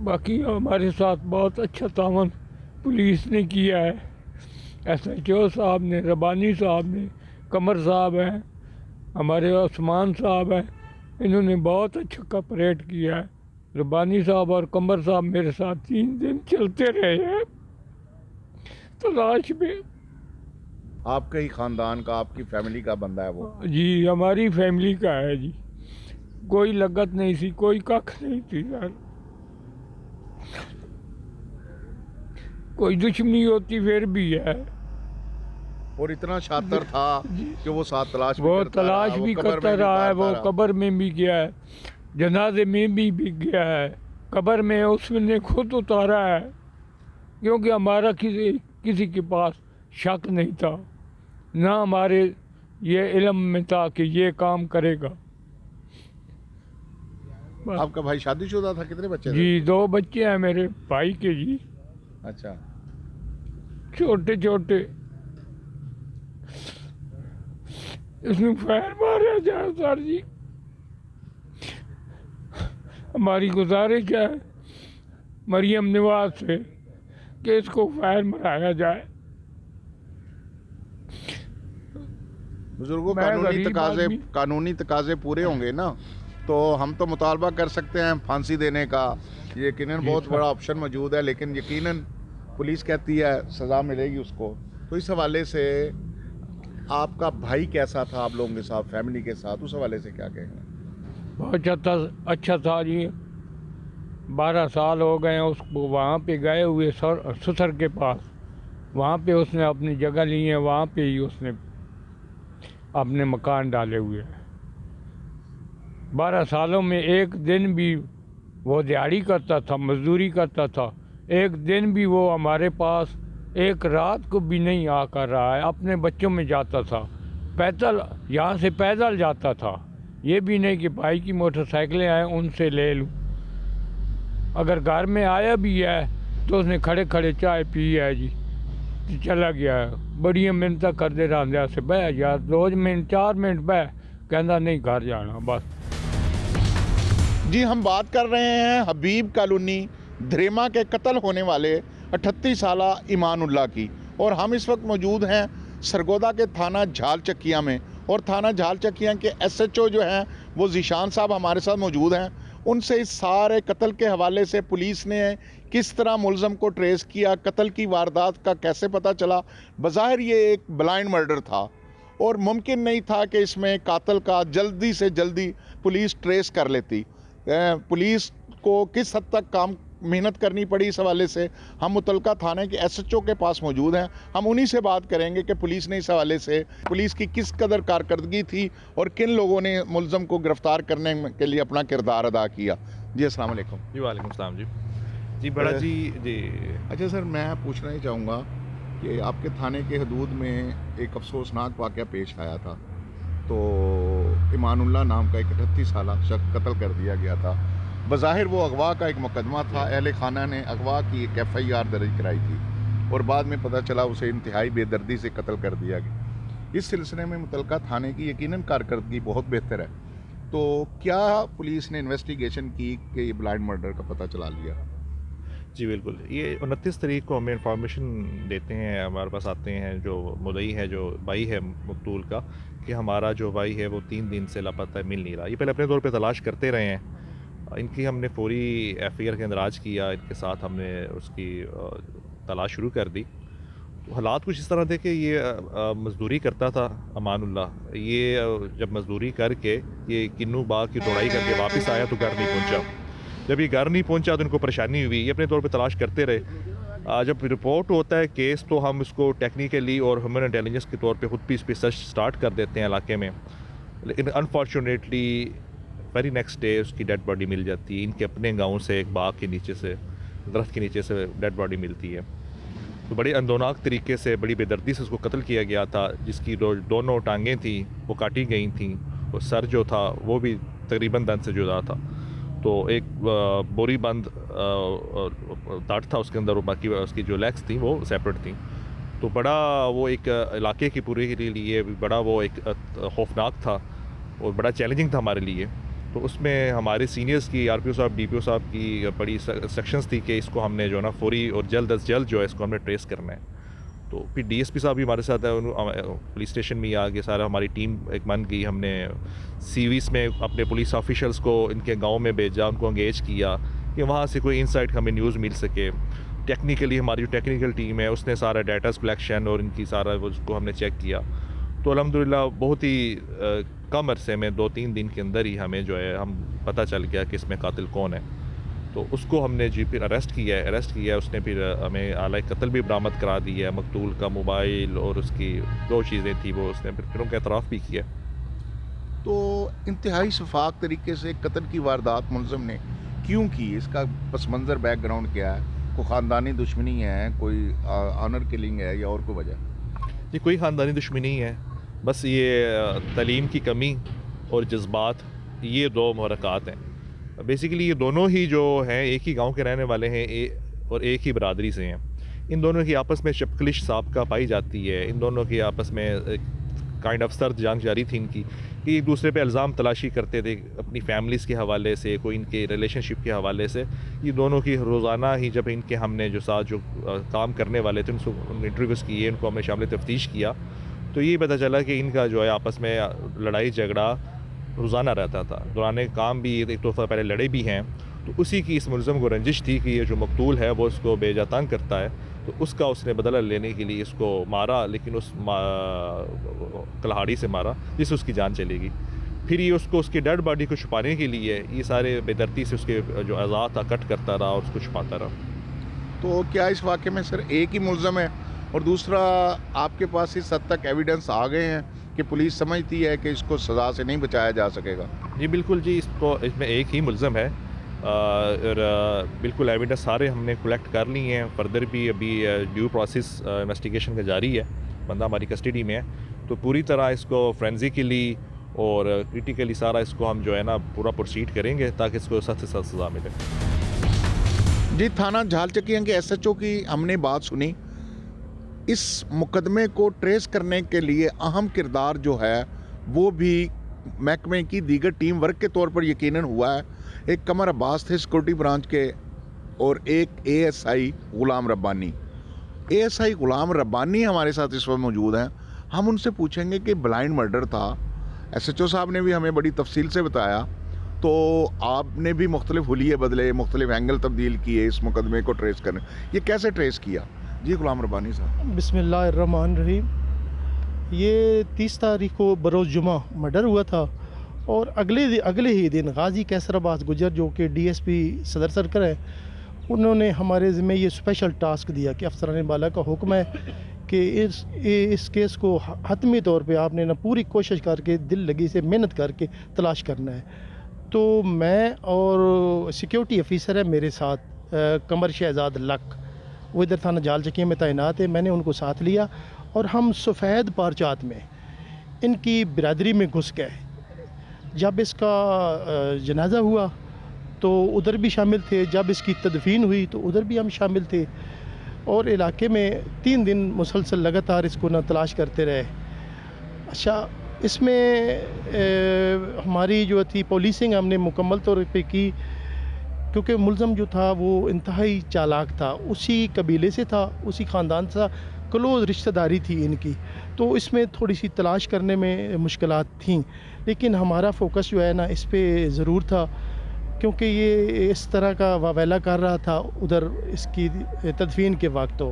बाकी हमारे साथ बहुत अच्छा तावन पुलिस ने किया है, SHO साहब ने, रबानी साहब ने, कमर साहब हैं, हमारे उस्मान साहब हैं, इन्होंने बहुत अच्छा कोऑपरेट किया है। रबानी साहब और कमर साहब मेरे साथ 3 दिन चलते रहे हैं तलाश में। आपके ही ख़ानदान का, आपकी फैमिली का बंदा है वो? जी हमारी फैमिली का है जी, कोई लगत नहीं थी, कोई कख नहीं थी यार, कोई दुश्मनी होती फिर भी है। और इतना शातिर था कि वो साथ तलाश भी करता रहा है, वो कब्र में भी गया है, जनाजे में भी गया है, कब्र में उसने खुद उतारा है, क्योंकि हमारा किसी के पास शक नहीं था, ना हमारे ये इल्म में था कि ये काम करेगा। आपका भाई शादीशुदा था? कितने बच्चे थे? जी 2 बच्चे हैं मेरे भाई के जी। अच्छा, छोटे छोटे। इसमें फायर मारा जाए सर जी, हमारी गुजारिश है मरियम नवाज से कि इसको फायर मराया जाए। बुजुर्गों कानूनी तकाजे पूरे होंगे ना तो हम तो मुतालबा कर सकते हैं फांसी देने का, यकीनन बहुत बड़ा ऑप्शन मौजूद है, लेकिन यकीनन पुलिस कहती है सज़ा मिलेगी उसको। तो इस हवाले से आपका भाई कैसा था आप लोगों के साथ, फैमिली के साथ, उस हवाले से क्या कहेंगे? बहुत अच्छा था जी, 12 साल हो गए उसको वहाँ पे गए हुए ससुर के पास, वहाँ पे उसने अपनी जगह ली है, वहाँ पे ही उसने अपने मकान डाले हुए हैं। 12 सालों में एक दिन भी वो दिहाड़ी करता था, मजदूरी करता था, एक दिन भी वो हमारे पास एक रात को भी नहीं आकर रहा है। अपने बच्चों में जाता था, पैदल यहाँ से पैदल जाता था, ये भी नहीं कि भाई की मोटरसाइकिलें आए उनसे ले लूँ। अगर घर में आया भी है तो उसने खड़े खड़े चाय पी है जी, चला गया है। बड़ी मिन्नत करते रहते से बह यार 2 मिनट 4 मिनट बह, कहना नहीं घर जाना बस। जी हम बात कर रहे हैं हबीब कॉलोनी धरेमा के कत्ल होने वाले 38 साला ईमानुल्लाह की, और हम इस वक्त मौजूद हैं सरगोदा के थाना झालचक्कियाँ में, और थाना झालचक्कियाँ के SHO जो हैं वो ज़ीशान साहब हमारे साथ मौजूद हैं। उनसे इस सारे कत्ल के हवाले से पुलिस ने किस तरह मुलज़म को ट्रेस किया, कत्ल की वारदात का कैसे पता चला। बज़ाहिर ये एक ब्लाइंड मर्डर था और मुमकिन नहीं था कि इसमें कातिल का जल्दी से जल्दी पुलिस ट्रेस कर लेती। पुलिस को किस हद तक काम मेहनत करनी पड़ी, इस हवाले से हम मुतलका थाने के SHO के पास मौजूद हैं। हम उन्हीं से बात करेंगे कि पुलिस ने इस हवाले से पुलिस की किस कदर कारकर्दगी थी और किन लोगों ने मुलज़म को गिरफ़्तार करने के लिए अपना किरदार अदा किया। जी अस्सलाम वालेकुम। जी वालेकुम सलाम जी। जी बड़ा जी जी। अच्छा सर, मैं पूछना ही चाहूँगा कि आपके थाने के हदूद में एक अफसोसनाक वाक़या पेश आया था। तो ईमानुल्लाह नाम का एक 38 साला शख्स कत्ल कर दिया गया था। बज़ाहिर वो अगवा का एक मुकदमा था, अहले खाना ने अगवा की एक FIR दर्ज कराई थी और बाद में पता चला उसे इंतहाई बेदर्दी से कत्ल कर दिया गया। इस सिलसिले में मुतलका थाने की यकीनन कारकर्दगी बहुत बेहतर है, तो क्या पुलिस ने इन्वेस्टिगेशन की कि ब्लाइंड मर्डर का पता चला लिया? जी बिल्कुल, ये 29 तारीख को हमें इंफॉर्मेशन देते हैं, हमारे पास आते हैं जो मुदई है, जो भाई है मकतूल का, कि हमारा जो भाई है वो 3 दिन से लापता है, मिल नहीं रहा। ये पहले अपने तौर पे तलाश करते रहे हैं, इनकी हमने पूरी FIR के अंदराज किया, इनके साथ हमने उसकी तलाश शुरू कर दी। तो हालात कुछ इस तरह थे कि ये मज़दूरी करता था अमानुल्लाह। ये जब मज़दूरी करके ये किन्नू बाग की दौड़ाई करके वापस आया तो घर नहीं पहुंचा। जब ये घर नहीं पहुंचा तो इनको परेशानी हुई, ये अपने तौर पे तलाश करते रहे। जब रिपोर्ट होता है केस तो हम इसको टेक्निकली और ह्यूमन इंटेलिजेंस के तौर पे खुद भी इस पर सर्च स्टार्ट कर देते हैं इलाके में, लेकिन अनफॉर्चुनेटली वेरी नेक्स्ट डे उसकी डेड बॉडी मिल जाती है। इनके अपने गांव से एक बाग के नीचे से, दरख्त के नीचे से डेड बॉडी मिलती है। तो बड़े अंदोनाक तरीके से, बड़ी बेदर्दी से उसको कत्ल किया गया था। जिसकी दोनों टांगें थी वो काटी गई थी और सर जो था वो भी तकरीबन दंद से जुदा था। तो एक बोरी बंद दाट था उसके अंदर, और बाकी उसकी जो लेग्स थी वो सेपरेट थी। तो बड़ा वो एक इलाके की पूरे के लिए बड़ा वो एक खौफनाक था और बड़ा चैलेंजिंग था हमारे लिए। तो उसमें हमारे सीनियर्स की, RPO साहब, DPO साहब की बड़ी सेक्शंस थी कि इसको हमने जो है ना फौरी और जल्द अज जल्द जो है इसको हमने ट्रेस करना है। तो फिर DSP साहब भी हमारे साथ है, पुलिस स्टेशन में ही आगे सारा हमारी टीम एक बन गई। हमने CVs में अपने पुलिस ऑफिशल्स को इनके गांव में भेजा, उनको एंगेज किया कि वहाँ से कोई इंसाइट हमें न्यूज़ मिल सके। टेक्निकली हमारी जो टेक्निकल टीम है उसने सारा डाटा कलेक्शन और इनकी सारा उसको हमने चेक किया। तो अल्हम्दुलिल्लाह बहुत ही कम अरसे में 2-3 दिन के अंदर ही हमें जो है हम पता चल गया कि इसमें कातिल कौन है। तो उसको हमने जी फिर अरेस्ट किया। उसने फिर हमें आला कत्ल भी बरामद करा दी है। मकतूल का मोबाइल और उसकी 2 चीज़ें थी वो उसने फिर उनका एतराफ़ भी किया। तो इंतहाई शफाक तरीके से कत्ल की वारदात मुलज़म ने क्यों की? इसका पस मंज़र बैकग्राउंड क्या है? कोई ख़ानदानी दुश्मनी है, कोई ऑनर किलिंग है या और कोई वजह? जी कोई ख़ानदानी दुश्मनी नहीं है, बस ये तालीम की कमी और जज्बात, ये 2 महरक़ात हैं। बेसिकली ये दोनों ही जो हैं एक ही गांव के रहने वाले हैं और एक ही बरादरी से हैं। इन दोनों की आपस में शपकलिश साबका पाई जाती है। इन दोनों की आपस में काइंड ऑफ सर्द जंग जारी थी इनकी, कि एक दूसरे पे इल्ज़ाम तलाशी करते थे अपनी फैमिलीज़ के हवाले से, कोई इनके रिलेशनशिप के हवाले से। ये दोनों की रोज़ाना ही जब इनके हमने जो साथ जो काम करने वाले थे उनको इंटरव्यूज़ किए, उनको हमने शामिल तफ्तीश किया, तो ये पता चला कि इनका जो है आपस में लड़ाई झगड़ा रोज़ाना रहता था। दौरान काम भी एक दफ़ा पहले लड़े भी हैं। तो उसी की इस मुलज़म को रंजिश थी कि ये जो मकतूल है वो इसको बेजा तंग करता है, तो उसका उसने बदला लेने के लिए इसको मारा, लेकिन उस कल्हाड़ी से मारा जिससे उसकी जान चलेगी। फिर ये उसको उसकी डेड बॉडी को छुपाने के लिए ये सारे बेदर्दी से उसके जो अज़ा था कट करता रहा और उसको छुपाता रहा। तो क्या इस वाक़े में सर एक ही मुलज़म है और दूसरा आपके पास इस हद तक एविडेंस आ गए हैं कि पुलिस समझती है कि इसको सज़ा से नहीं बचाया जा सकेगा? जी बिल्कुल जी, इसमें एक ही मुल्ज़म है और बिल्कुल एविडेंस सारे हमने कलेक्ट कर ली हैं। फर्दर भी अभी ड्यू प्रोसेस इन्वेस्टिगेशन का जारी है, बंदा हमारी कस्टडी में है, तो पूरी तरह इसको फ्रेंजिकली और क्रिटिकली सारा इसको हम जो है ना पूरा प्रोसीड करेंगे ताकि इसको सख्त से सख्त सज़ा मिले। जी, थाना झालचकियाँ के SHO की हमने बात सुनी। इस मुकदमे को ट्रेस करने के लिए अहम किरदार जो है वो भी महकमे की दीगर टीम वर्क के तौर पर यकीनन हुआ है। एक कमर अब्बास थे सिक्योरिटी ब्रांच के और एक ASI गुलाम रब्बानी। ASI गुलाम रब्बानी हमारे साथ इस वक्त मौजूद हैं। हम उनसे पूछेंगे कि ब्लाइंड मर्डर था, SHO साहब ने भी हमें बड़ी तफसील से बताया, तो आपने भी मुख्तलिफ हुलिये बदले, मुख्तलिफ एंगल तब्दील किए इस मुकदमे को ट्रेस करने, ये कैसे ट्रेस किया? जी गुलाम रब्बानी साहब। बिस्मिल्लाहिर्रहमानिर्रहीम। ये 30 तारीख को बरोज़ जुमा मर्डर हुआ था और अगले ही दिन गाजी कैसर अब्बास गुजर जो कि DSP सदर सर्कल है, उन्होंने हमारे ज़िम्मे ये स्पेशल टास्क दिया कि अफसरान बाला का हुक्म है कि इस केस को हतमी तौर पे आपने ना पूरी कोशिश करके दिल लगी से मेहनत करके तलाश करना है। तो मैं और सिक्योरिटी ऑफिसर है मेरे साथ, कमर शहजाद लक, वो इधर थाना झालचकिया में तैनात है, मैंने उनको साथ लिया और हम सफ़ेद पारचात में इनकी बिरादरी में घुस गए। जब इसका जनाजा हुआ तो उधर भी शामिल थे, जब इसकी तदफीन हुई तो उधर भी हम शामिल थे और इलाके में 3 दिन मुसलसल लगातार इसको ना तलाश करते रहे। अच्छा, इसमें हमारी जो थी पुलिसिंग हमने मुकम्मल तौर पे की, क्योंकि मुल्ज़म जो था वो इंतहाई चालाक था, उसी कबीले से था, उसी ख़ानदान से, क्लोज़ रिश्तेदारी थी इनकी, तो इसमें थोड़ी सी तलाश करने में मुश्किलात थीं। लेकिन हमारा फोकस जो है ना इस पे ज़रूर था, क्योंकि ये इस तरह का वावेला कर रहा था उधर इसकी तदफीन के वक्त,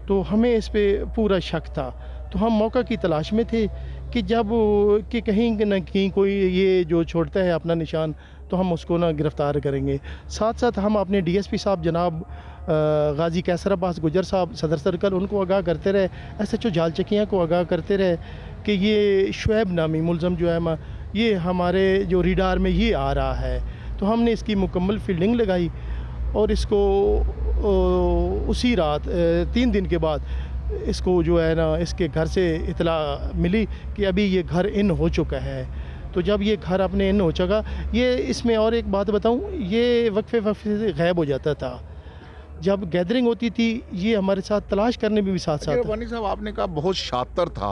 तो हमें इस पे पूरा शक था। तो हम मौका की तलाश में थे कि जब कि कहीं न कहीं कोई ये जो छोड़ता है अपना निशान तो हम उसको ना गिरफ़्तार करेंगे। साथ साथ हम अपने DSP साहब जनाब गाजी कैसर अब्बास गुजर साहब सदर सर्कल, उनको आगाह करते रहे, SHO झालचकियाँ को आगाह करते रहे कि ये शुएब नामी मुल्ज़म जो है ये हमारे जो रिडार में ये आ रहा है। तो हमने इसकी मुकम्मल फील्डिंग लगाई और इसको उसी रात 3 दिन के बाद इसको जो है ना इसके घर से इतला मिली कि अभी ये घर इन हो चुका है। तो जब ये घर अपने इन हो चुका, ये इसमें और एक बात बताऊं, ये वक्फे से गायब हो जाता था। जब गैदरिंग होती थी ये हमारे साथ तलाश करने में भी साथ साथ। रब्बानी साहब, आपने कहा बहुत शातिर था,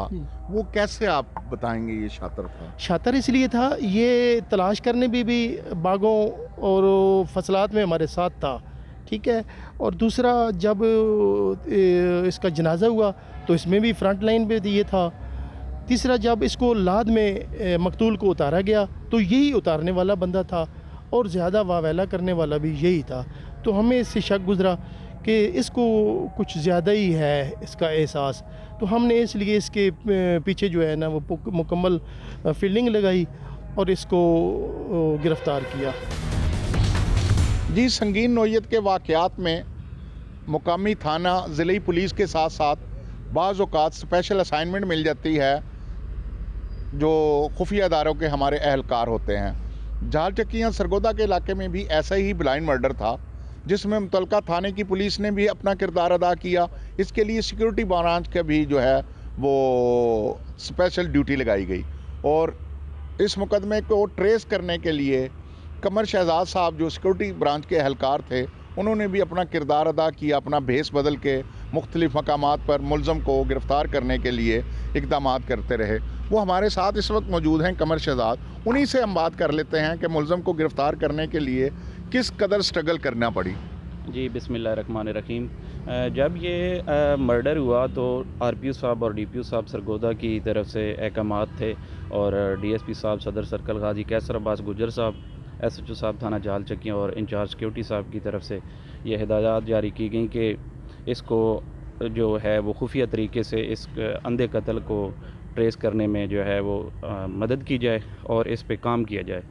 वो कैसे आप बताएंगे ये शातिर था? शातिर इसलिए था, ये तलाश करने में भी बागों और फसलात में हमारे साथ था, ठीक है। और दूसरा, जब इसका जनाजा हुआ तो इसमें भी फ्रंट लाइन पे ये था। तीसरा, जब इसको लाद में मकतूल को उतारा गया तो यही उतारने वाला बंदा था और ज़्यादा वावेला करने वाला भी यही था। तो हमें इससे शक गुजरा कि इसको कुछ ज़्यादा ही है इसका एहसास, तो हमने इसलिए इसके पीछे जो है ना वो मुकम्मल फील्डिंग लगाई और इसको गिरफ़्तार किया। जी, संगीन नौयत के वाक़यात में मुकामी थाना ज़िले पुलिस के साथ साथ बाज़ औक़ात स्पेशल असाइनमेंट मिल जाती है जो खुफिया इदारों के हमारे अहलकार होते हैं। झालचकियाँ सरगोदा के इलाके में भी ऐसा ही ब्लाइंड मर्डर था जिसमें मुतलका थाने की पुलिस ने भी अपना किरदार अदा किया। इसके लिए सिक्योरिटी ब्रांच का भी जो है वो स्पेशल ड्यूटी लगाई गई और इस मुकदमे को ट्रेस करने के लिए कमर शहजाद साहब जो सिक्योरिटी ब्रांच के अहलकार थे, उन्होंने भी अपना किरदार अदा किया, अपना भेस बदल के मुख्तलिफ मकामात पर मुल्ज़म को गिरफ़्तार करने के लिए इक़दाम करते रहे। वो हमारे साथ इस वक्त मौजूद हैं, कमर शहजाद। उन्हीं से हम बात कर लेते हैं कि मुल्ज़म को गिरफ़्तार करने के लिए किस कदर स्ट्रगल करना पड़ी। जी, बिस्मिल्लाहिर्रहमानिर्रहीम। जब ये मर्डर हुआ तो RPO साहब और DPO साहब सरगोदा की तरफ से अहकामात थे और DSP साहब सदर सर्कल गाजी कैसर अब्बास गुजर साहब, SHO साहब थाना झालचकियाँ और इंचार्ज सिक्योरिटी साहब की तरफ से ये हिदायत जारी की गई कि इसको जो है वो खुफिया तरीके से इस अंधे कत्ल को ट्रेस करने में जो है वो मदद की जाए और इस पे काम किया जाए।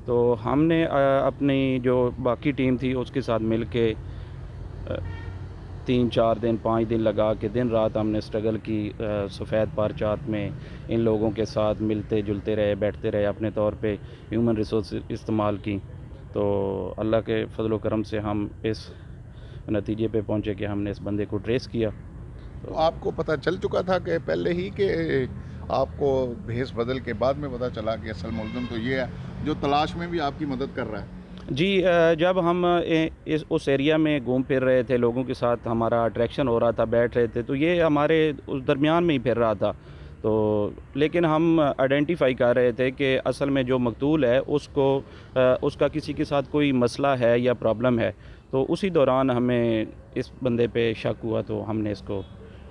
तो हमने अपनी जो बाकी टीम थी उसके साथ मिल के 3-4 दिन 5 दिन लगा के दिन रात हमने स्ट्रगल की सफ़ेद पारचात में इन लोगों के साथ मिलते जुलते रहे, बैठते रहे, अपने तौर पे ह्यूमन रिसोर्स इस्तेमाल की। तो अल्लाह के फजल व करम से हम इस नतीजे पे पहुँचे कि हमने इस बंदे को ट्रेस किया। तो आपको पता चल चुका था कि पहले ही कि आपको भेस बदल के बाद में पता चला कि असल मुलज़िम तो ये है जो तलाश में भी आपकी मदद कर रहा है? जी, जब हम उस एरिया में घूम फिर रहे थे, लोगों के साथ हमारा अट्रैक्शन हो रहा था, बैठ रहे थे, तो ये हमारे उस दरमियान में ही फिर रहा था। तो लेकिन हम आइडेंटिफाई कर रहे थे कि असल में जो मकतूल है उसका किसी के साथ कोई मसला है या प्रॉब्लम है। तो उसी दौरान हमें इस बंदे पे शक हुआ, तो हमने इसको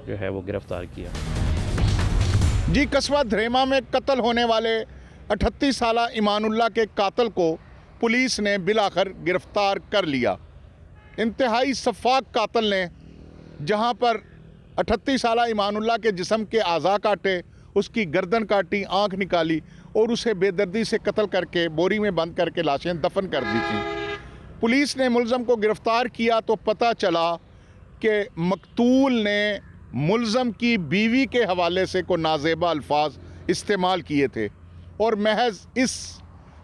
जो है वो गिरफ़्तार किया। जी, कस्बा धरेमा में कत्ल होने वाले 38 साला ईमानुल्लाह के कातिल को पुलिस ने बिलाखिर गिरफ्तार कर लिया। इंतहाई शफ़ाक कातिल ने जहां पर 38 साला ईमानुल्लाह के जिस्म के आज़ा काटे, उसकी गर्दन काटी, आंख निकाली और उसे बेदर्दी से कत्ल करके बोरी में बंद करके लाशें दफन कर दी थी। पुलिस ने मुलज़म को गिरफ़्तार किया तो पता चला कि मकतूल ने मुलज़म की बीवी के हवाले से को नाज़ेबा अल्फाज इस्तेमाल किए थे और महज इस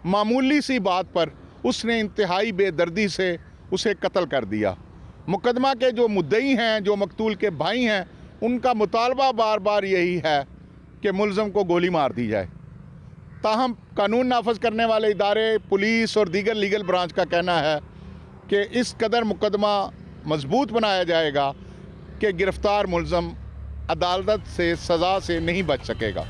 मामूली सी बात पर उसने इंतहाई बेदर्दी से उसे कत्ल कर दिया। मुकदमा के जो मुद्दई हैं, जो मकतूल के भाई हैं, उनका मुतालबा बार बार यही है कि मुलज़म को गोली मार दी जाए। ताहम कानून नाफज करने वाले इदारे, पुलिस और दीगर लीगल ब्रांच का कहना है कि इस कदर मुकदमा मजबूत बनाया जाएगा कि गिरफ़्तार मुलज़म अदालत से सज़ा से नहीं बच सकेगा।